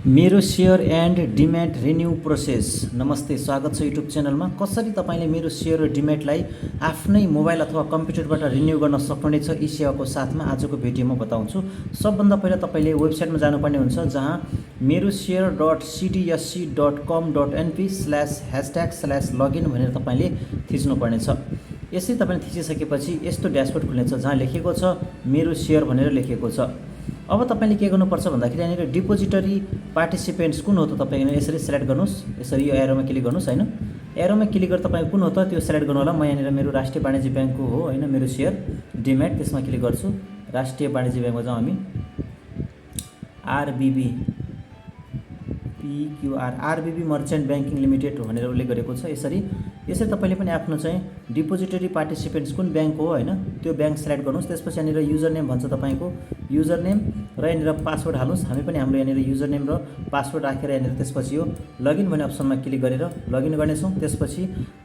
मेरो share and demat renew process. नमस्ते, स्वागत छ युट्युब च्यानलमा। कसरी तपाईँले मेरो सेयर र डिम्याटलाई आफ्नै मोबाइल अथवा कम्प्युटरबाट रिन्यू गर्न सक्नुहुनेछ यी सेवाको साथमा आजको भिडियोमा बताउँछु। सबभन्दा पहिला तपाईँले वेबसाइटमा जानुपर्ने हुन्छ, जहाँ मेरो सेयर .cdsc.com.np/#/login भनेर तपाईँले थिच्नुपर्नेछ। यसरी तपाईँले थिचिसकेपछि यस्तो ड्यासबोर्ड खुल्नेछ, जहाँ लेखेको छ मेरो सेयर भनेर लेखेको छ। अब तपाईँले के गर्नुपर्छ भन्दाखेरि यहाँनिर डिपोजिटरी पार्टिसिपेन्ट्स कुन हो त तपाईँले यसरी सेलेक्ट गर्नुहोस्। यसरी यो एरोमा क्लिक गर्नुहोस् हैन। एरोमा क्लिक गरेर तपाईँ कुन हो त त्यो सेलेक्ट गर्नु होला। म यहाँनिर मेरो राष्ट्रिय वाणिज्य ब्याङ्कको हो हैन, मेरो सेयर डिम्याट, त्यसमा क्लिक गर्छु। राष्ट्रिय वाणिज्य ब्याङ्कमा जाउँ हामी। आरबिबी PQR आरबिबी मर्चेन्ट ब्याङ्किङ लिमिटेड भनेर उल्लेख गरेको छ। यसरी तपाईँले पनि आफ्नो चाहिँ डिपोजिटरी पार्टिसिपेन्ट्स कुन ब्याङ्क हो हैन, त्यो ब्याङ्क सेलेक्ट गर्नुहोस्। त्यसपछि यहाँनिर युजर नेम भन्छ, तपाईँको युजर नेम र यहाँनिर पासवर्ड हाल्नुहोस्। हामी पनि हाम्रो यहाँनिर युजर नेम र पासवर्ड राखेर यहाँनिर त्यसपछि यो लगइन भन्ने अप्सनमा क्लिक गरेर लगइन गर्नेछौँ। त्यसपछि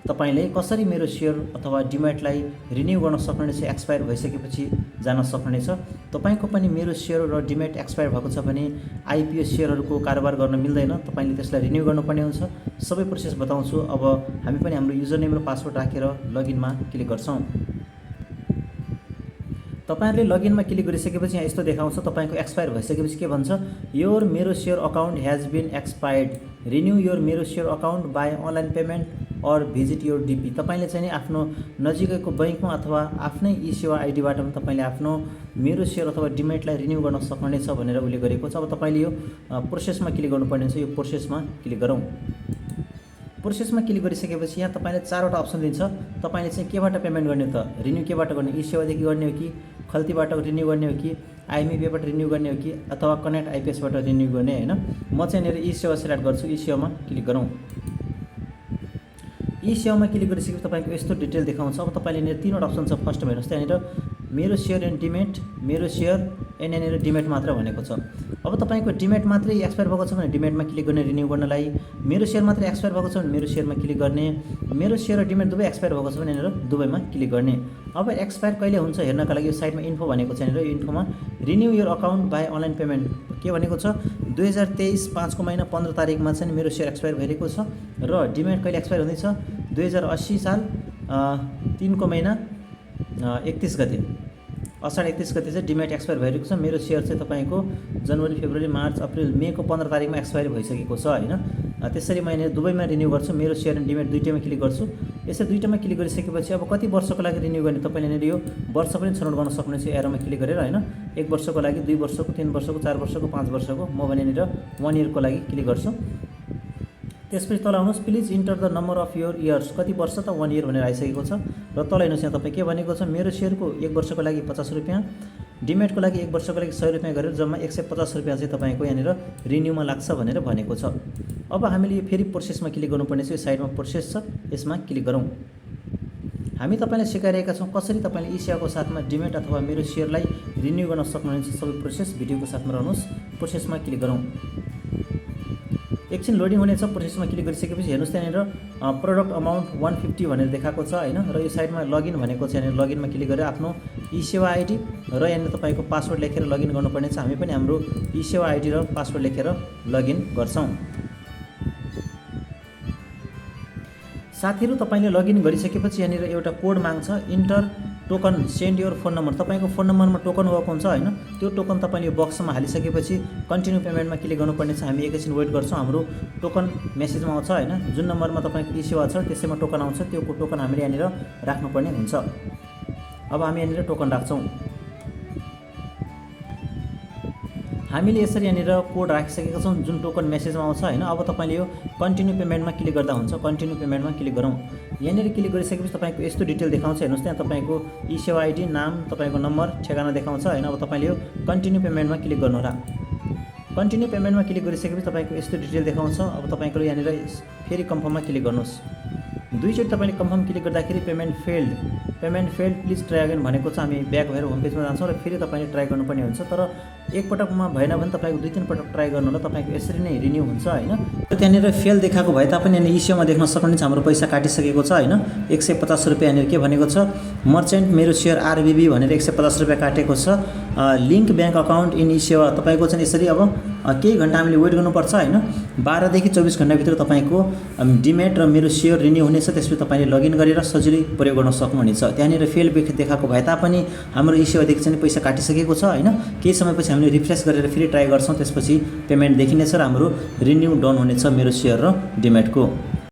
तपाईँले कसरी मेरो सेयर अथवा डिम्याटलाई रिन्यू गर्न सक्नुहुनेछ, एक्सपायर भइसकेपछि जान सक्नुहुनेछ। तपाईँको पनि मेरो सेयर र डिम्याट एक्सपायर भएको छ भने आइपिओ सेयरहरूको कारोबार गर्न मिल्दैन, तपाईँले त्यसलाई रिन्यू गर्नुपर्ने हुन्छ। सबै प्रोसेस बताउँछु। अब हामी पनि हाम्रो युजर नेम र पासवर्ड राखेर लगइनमा क्लिक गर्छौँ। तपाईहरुले लगइनमा क्लिक गरिसकेपछि यहाँ यस्तो देखाउँछ, तपाईको एक्सपायर भइसकेपछि के भन्छ, your Mero share account has been expired, renew your Mero share account by online payment or visit your DP. तपाईले चाहिँ नि आफ्नो नजिकैको बैंकमा अथवा आफ्नै ई सेवा आइडीबाट पनि तपाईले आफ्नो मेरो सेयर अथवा डिम्याटलाई रिन्यू गर्न सक्नुहुनेछ भनेर उल्लेख गरेको छ। अब तपाईले यो प्रोसेसमा क्लिक गर्नुपर्ने हुन्छ। यो प्रोसेसमा क्लिक गरौँ। प्रोसेसमा क्लिक गरिसकेपछि यहाँ तपाईले चारवटा अप्सन दिन्छ। तपाईले चाहिँ केबाट पेमेन्ट गर्ने त, रिन्यू केबाट गर्ने, ई सेवादेखि गर्ने हो कि खल्तीबाट रिन्यू गर्ने हो कि आइएमईबाट रिन्यू गर्ने हो कि अथवा कनेक्ट आइपिएसबाट रिन्यू गर्ने हैन। म चाहिँ यहाँनिर ई सेवा सिलेक्ट गर्छु। ई सेवामा क्लिक गरौँ। ई सेवामा क्लिक गरिसकेपछि तपाईको यस्तो डिटेल देखाउँछ। अब तपाईले यहाँनिर तीनवटा अप्सन छ। फर्स्टमा हेर्नुहोस्, त्यहाँनिर मेरो सेयर एन्ड डिम्याट, मेरो सेयर एन्ड यहाँनिर डिम्याट मात्र भनेको छ। अब तपाईको डिम्याट मात्रै एक्सपायर भएको छ भने डिम्याटमा क्लिक गर्ने रिन्यू गर्नलाई, मेरो सेयर मात्रै एक्सपायर भएको छ भने मेरो सेयरमा क्लिक गर्ने, मेरो सेयर र डिम्याट दुवै एक्सपायर भएको छ भने यहाँनिर दुवैमा क्लिक गर्ने। अब एक्सपायर कहिले हुन्छ हेर्नका लागि यो साइडमा इन्फो भनेको छ। यहाँनिर यो इन्फोमा renew your account by online payment के भनेको छ, 2023 5 को महिना 15 तारिकमा चाहिँ मेरो सेयर एक्सपायर भइरहेको छ र डिम्याट कहिले एक्सपायर हुँदैछ, 2080 साल 3 को महिना 31 गते, असाढ 31 गते चाहिँ डिम्याट एक्सपायर भइरहेको छ। मेरो सेयर चाहिँ तपाईको जनवरी फेब्रुअरी मार्च अप्रिल मे को 15 तारिकमा एक्सपायर भइसकेको छ हैन। त्यसरी म यहाँ दुवैमा रिन्यू गर्छु। मेरो सेयर एन्ड डिम्याट दुईटैमा क्लिक गर्छु। यसरी दुईटैमा क्लिक गरिसकेपछि अब कति वर्षको लागि रिन्यू गर्ने तपाईले यहाँनिर यो वर्ष पनि छनौट गर्न सक्नुहुनेछ एरोमा क्लिक गरेर हैन। 1 वर्षको लागि, 2 वर्षको, 3 वर्षको, 4 वर्षको, 5 वर्षको। म भने यहाँनिर 1 इयरको लागि क्लिक गर्छु। त्यसपछि तल आउनुहोस्, please enter the number of your years, कति वर्ष त 1 इयर भनेर आइसकेको छ। र तल हेर्नुहोस्, यहाँ तपाईँ के भनेको छ, मेरो सेयरको 1 वर्षको लागि 50 रुपियाँ, डिम्याटको लागि 1 वर्षको लागि 100 रुपियाँ गरेर जम्मा 150 रुपियाँ चाहिँ तपाईँको यहाँनिर रिन्यूमा लाग्छ भनेर भनेको छ। अब हामीले यो फेरि प्रोसेसमा क्लिक गर्नुपर्ने छ। यो साइडमा प्रोसेस छ, यसमा क्लिक गरौँ। हामी तपाईलाई सिकाइरहेका छौँ कसरी तपाईले ई सेवाको साथमा डिम्याट अथवा मेरो सेयरलाई रिन्यू गर्न सक्नुहुन्छ। सबै प्रोसेस भिडियोको साथमा रहनुहोस्। प्रोसेसमा क्लिक गरौँ। एकछिन लोडिङ हुनेछ। प्रोसेसमा क्लिक गरिसकेपछि हेर्नुहोस्, त्यहाँनिर प्रोडक्ट अमाउन्ट 150 भनेर देखाएको छ हैन। र यो साइडमा लगइन भनेको छ। यहाँनिर लगइनमा क्लिक गरेर आफ्नो ई सेवा आइडी र यहाँनिर तपाईको पासवर्ड लेखेर लगइन गर्नुपर्ने छ। हामी पनि हाम्रो ई सेवा आइडी र पासवर्ड लेखेर लगइन गर्छौँ। साथीहरु, तपाईले लगइन गरिसकेपछि यहाँनिर एउटा कोड माग्छ, enter token send your phone number. तपाईको फोन नम्बरमा टोकन गएको हुन्छ हैन। त्यो टोकन तपाईले यो बक्समा हालिसकेपछि कन्टिन्यू पेमेन्टमा क्लिक गर्नुपर्ने छ। हामी एकैछिन वेट गर्छौँ। हाम्रो टोकन मेसेजमा आउँछ हैन। जुन नम्बरमा तपाईको ई सेवा छ त्यसैमा टोकन आउँछ। त्यो टोकन हामीले यहाँनिर राख्नुपर्ने हुन्छ। अब हामी यहाँनिर टोकन राख्छौँ। हामीले यसरी यहाँनिर कोड राखिसकेका छौँ जुन टोकन मेसेजमा आउँछ हैन। अब तपाईले यो कन्टिन्यू पेमेन्टमा क्लिक गर्दा हुन्छ। कन्टिन्यू पेमेन्टमा क्लिक गरौँ। यहाँनिर क्लिक गरिसकेपछि तपाईको यस्तो डिटेल देखाउँछ। हेर्नुहोस्, त्यहाँ तपाईको ई सेवा आइडी, नाम, तपाईको नम्बर, ठेगाना देखाउँछ हैन। अब तपाईले यो कन्टिन्यू पेमेन्टमा क्लिक गर्नु होला। कन्टिन्यू पेमेन्टमा क्लिक गरिसकेपछि तपाईको यस्तो डिटेल देखाउँछ। अब तपाईको यहाँनिर फेरि कन्फर्ममा क्लिक गर्नुहोस्। दुईचोटि तपाईले कन्फर्म क्लिक गर्दाखेरि payment failed payment failed please try again भनेको छ। हामी ब्याक भएर होम पेजमा जान्छौँ र फेरि तपाईँले ट्राई गर्नुपर्ने हुन्छ। तर एकपटकमा भएन भने तपाईँको 2-3 पटक ट्राई गर्नु होला, तपाईँको यसरी नै रिन्यू हुन्छ होइन। त्यहाँनिर फेल देखाएको भए तापनि यहाँनिर इस्युमा देख्न सक्नुहुन्छ हाम्रो पैसा काटिसकेको छ होइन। 150 रुपियाँ यहाँनिर के भनेको छ, मर्चेन्ट मेरो सेयर आरबिबी भनेर 150 रुपियाँ काटेको छ। Link bank account in issue तपाईँको चाहिँ यसरी अब केही घन्टा हामीले वेट गर्नुपर्छ होइन। 12 देखि 24 घन्टाभित्र तपाईँको डिमेट र मेरो सेयर रिन्यू हुनेछ। त्यसपछि तपाईँले लगइन गरेर सजिलै प्रयोग गर्न सक्नुहुनेछ। त्यहाँनिर फेल देखाएको भए तापनि हाम्रो इस्युदेखि चाहिँ पैसा काटिसकेको छ होइन। केही समयपछि हामीले रिफ्रेस गरेर फेरि ट्राई गर्छौँ, त्यसपछि पेमेन्ट देखिनेछ र हाम्रो रिन्यू डन हुनेछ मेरो सेयर र डिमेटको।